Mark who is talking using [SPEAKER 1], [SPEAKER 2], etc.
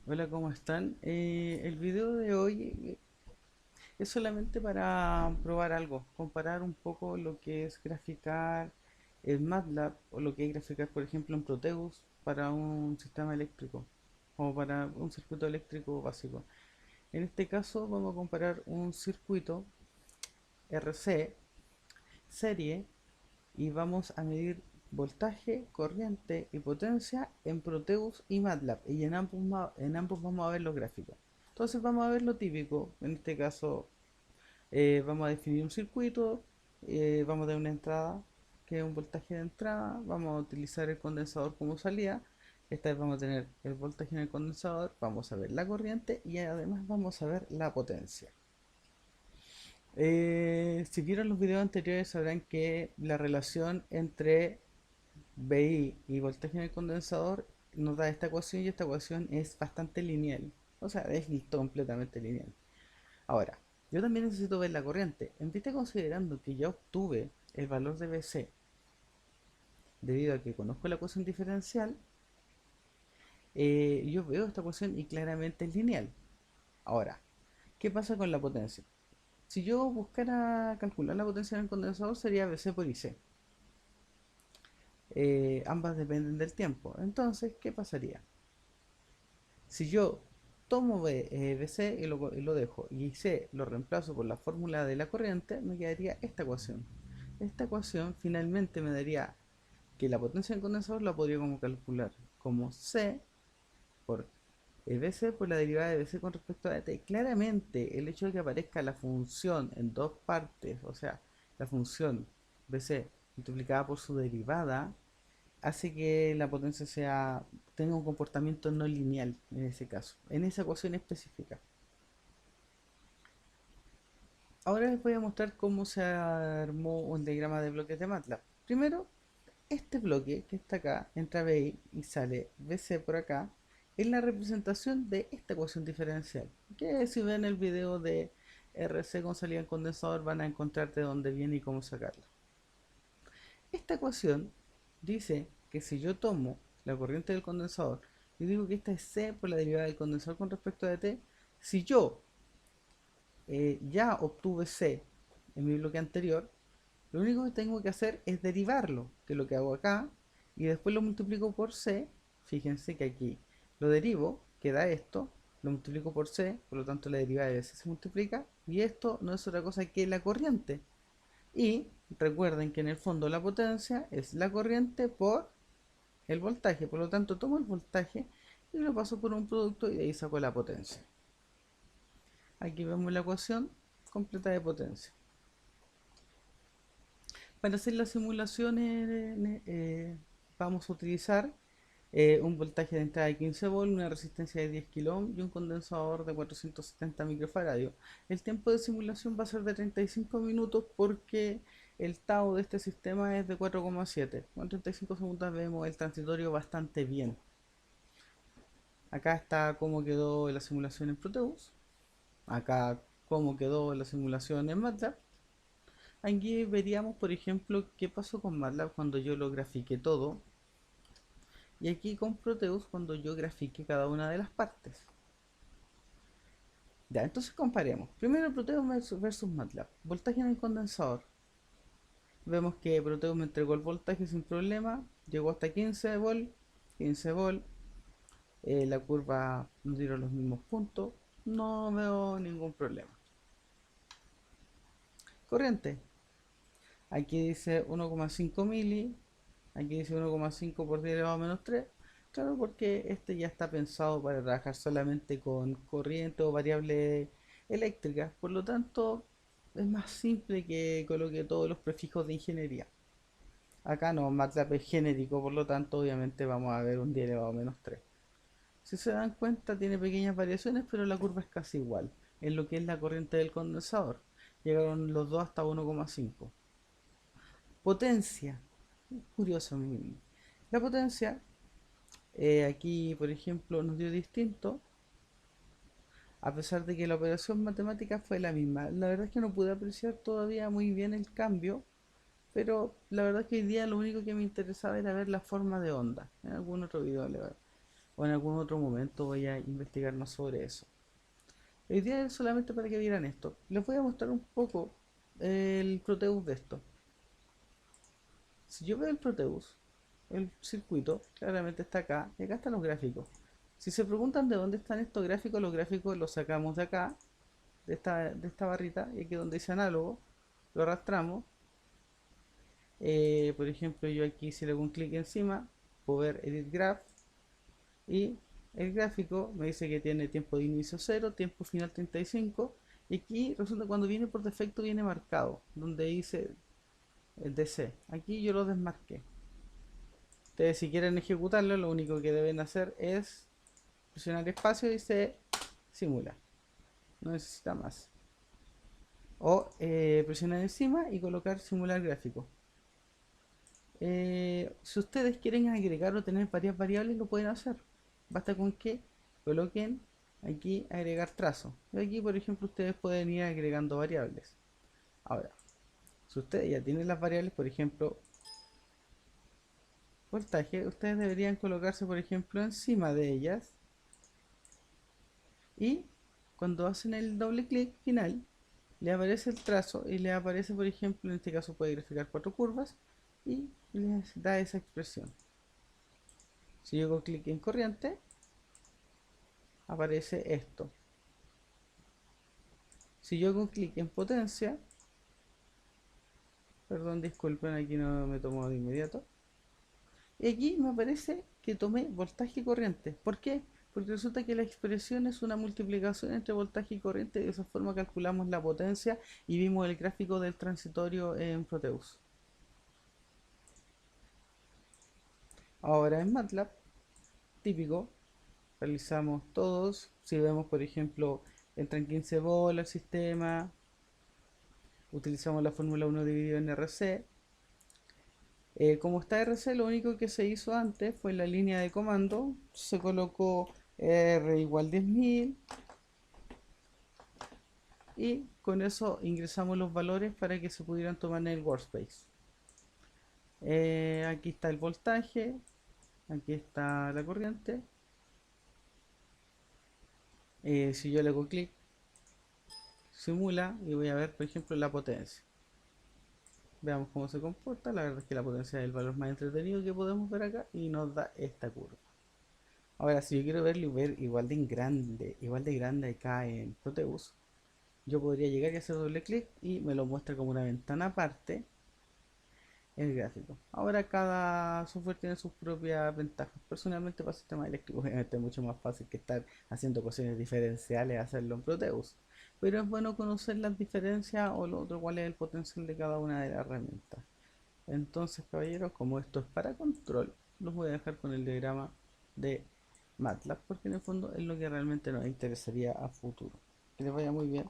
[SPEAKER 1] Hola, ¿cómo están? El video de hoy es solamente para probar algo, comparar un poco lo que es graficar en MATLAB o lo que es graficar, por ejemplo, en Proteus para un sistema eléctrico o para un circuito eléctrico básico. En este caso vamos a comparar un circuito RC serie y vamos a medir voltaje, corriente y potencia en Proteus y MATLAB y en ambos vamos a ver los gráficos. Entonces vamos a ver lo típico, en este caso vamos a definir un circuito, vamos a dar una entrada que es un voltaje de entrada, vamos a utilizar el condensador como salida, esta vez vamos a tener el voltaje en el condensador, vamos a ver la corriente y además vamos a ver la potencia. Si vieron los videos anteriores sabrán que la relación entre BI y voltaje en el condensador nos da esta ecuación y esta ecuación es bastante lineal. O sea, es completamente lineal. Ahora, yo también necesito ver la corriente. En vista considerando que ya obtuve el valor de BC debido a que conozco la ecuación diferencial, yo veo esta ecuación y claramente es lineal. Ahora, ¿qué pasa con la potencia? Si yo buscara calcular la potencia en el condensador sería BC por IC. Ambas dependen del tiempo. Entonces, ¿qué pasaría? Si yo tomo BC y lo dejo y C lo reemplazo por la fórmula de la corriente, me quedaría esta ecuación. Esta ecuación finalmente me daría que la potencia del condensador la podría como calcular como C por BC por la derivada de BC con respecto a t. Claramente el hecho de que aparezca la función en dos partes, o sea, la función BC multiplicada por su derivada, hace que la potencia tenga un comportamiento no lineal en ese caso, en esa ecuación específica. Ahora les voy a mostrar cómo se armó un diagrama de bloques de MATLAB. Primero, este bloque que está acá, entra BI y sale BC por acá, es la representación de esta ecuación diferencial. Que si ven el video de RC con salida en condensador van a encontrar de dónde viene y cómo sacarla. Esta ecuación dice que si yo tomo la corriente del condensador y digo que esta es C por la derivada del condensador con respecto a t, si yo ya obtuve C en mi bloque anterior, lo único que tengo que hacer es derivarlo, que es lo que hago acá, y después lo multiplico por C. Fíjense que aquí lo derivo, queda esto, lo multiplico por C, por lo tanto la derivada de C se multiplica, y esto no es otra cosa que la corriente. Y recuerden que en el fondo la potencia es la corriente por el voltaje, por lo tanto tomo el voltaje y lo paso por un producto y de ahí saco la potencia. Aquí vemos la ecuación completa de potencia. Para hacer las simulaciones vamos a utilizar un voltaje de entrada de 15 volts, una resistencia de 10 kilo ohm y un condensador de 470 microfaradios. El tiempo de simulación va a ser de 35 minutos porque el tau de este sistema es de 4,7. Con 35 segundos vemos el transitorio bastante bien. Acá está cómo quedó la simulación en Proteus. Acá cómo quedó la simulación en MATLAB. Aquí veríamos, por ejemplo, qué pasó con MATLAB cuando yo lo grafiqué todo. Y aquí con Proteus cuando yo grafiqué cada una de las partes. Ya, entonces comparemos. Primero Proteus versus MATLAB. Voltaje en el condensador. Vemos que Proteus me entregó el voltaje sin problema. Llegó hasta 15 volt. 15 volt. La curva nos dieron los mismos puntos. No veo ningún problema. Corriente. Aquí dice 1,5 mili. Aquí dice 1,5 por 10 elevado a menos 3. Claro, porque este ya está pensado para trabajar solamente con corriente o variable eléctrica. Por lo tanto, es más simple que coloque todos los prefijos de ingeniería. Acá no, MATLAB es genérico, por lo tanto, obviamente vamos a ver un 10 elevado a menos 3. Si se dan cuenta, tiene pequeñas variaciones, pero la curva es casi igual en lo que es la corriente del condensador. Llegaron los dos hasta 1,5. Potencia. Curioso. La potencia, aquí por ejemplo, nos dio distinto, a pesar de que la operación matemática fue la misma. La verdad es que no pude apreciar todavía muy bien el cambio, pero la verdad es que hoy día lo único que me interesaba era ver la forma de onda. En algún otro video le ver. o en algún otro momento voy a investigar más sobre eso. Hoy día es solamente para que vieran esto. Les voy a mostrar un poco el Proteus de esto. Si yo veo el Proteus, el circuito claramente está acá y acá están los gráficos. Si se preguntan de dónde están estos gráficos, los gráficos los sacamos de acá, de esta barrita, y aquí donde dice análogo, lo arrastramos. Por ejemplo, yo aquí si le hago un clic encima, puedo ver Edit Graph y el gráfico me dice que tiene tiempo de inicio 0, tiempo final 35, y aquí resulta cuando viene por defecto viene marcado, donde dice el DC. Aquí yo lo desmarqué. Ustedes si quieren ejecutarlo, lo único que deben hacer es presionar espacio y se simula. No necesita más. O presionar encima y colocar simular gráfico. Si ustedes quieren agregar o tener varias variables, lo pueden hacer. Basta con que coloquen aquí agregar trazo. Y aquí, por ejemplo, ustedes pueden ir agregando variables. Ahora, si ustedes ya tienen las variables, por ejemplo, voltaje, ustedes deberían colocarse, por ejemplo, encima de ellas. Y cuando hacen el doble clic final, le aparece el trazo y le aparece, por ejemplo, en este caso puede graficar cuatro curvas y les da esa expresión. Si yo hago clic en corriente, aparece esto. Si yo hago clic en potencia, perdón, disculpen, aquí no me tomo de inmediato. Y aquí me aparece que tomé voltaje y corriente. ¿Por qué? Porque resulta que la expresión es una multiplicación entre voltaje y corriente. De esa forma calculamos la potencia y vimos el gráfico del transitorio en Proteus. Ahora en MATLAB, típico, realizamos todos. Si vemos, por ejemplo, entran 15 bolas al sistema, utilizamos la fórmula 1 dividido en RC. Como está RC, lo único que se hizo antes fue la línea de comando, se colocó R igual 10.000 y con eso ingresamos los valores para que se pudieran tomar en el workspace. Aquí está el voltaje, aquí está la corriente. Si yo le hago clic, simula y voy a ver, por ejemplo, la potencia. Veamos cómo se comporta. La verdad es que la potencia es el valor más entretenido que podemos ver acá y nos da esta curva. Ahora, si yo quiero verlo y ver igual de grande acá en Proteus, yo podría llegar y hacer doble clic y me lo muestra como una ventana aparte el gráfico. Ahora cada software tiene sus propias ventajas. Personalmente para sistemas eléctricos obviamente es mucho más fácil que estar haciendo ecuaciones diferenciales hacerlo en Proteus. Pero es bueno conocer las diferencias o lo otro cuál es el potencial de cada una de las herramientas. Entonces, caballeros, como esto es para control, los voy a dejar con el diagrama de MATLAB porque en el fondo es lo que realmente nos interesaría a futuro. Que les vaya muy bien.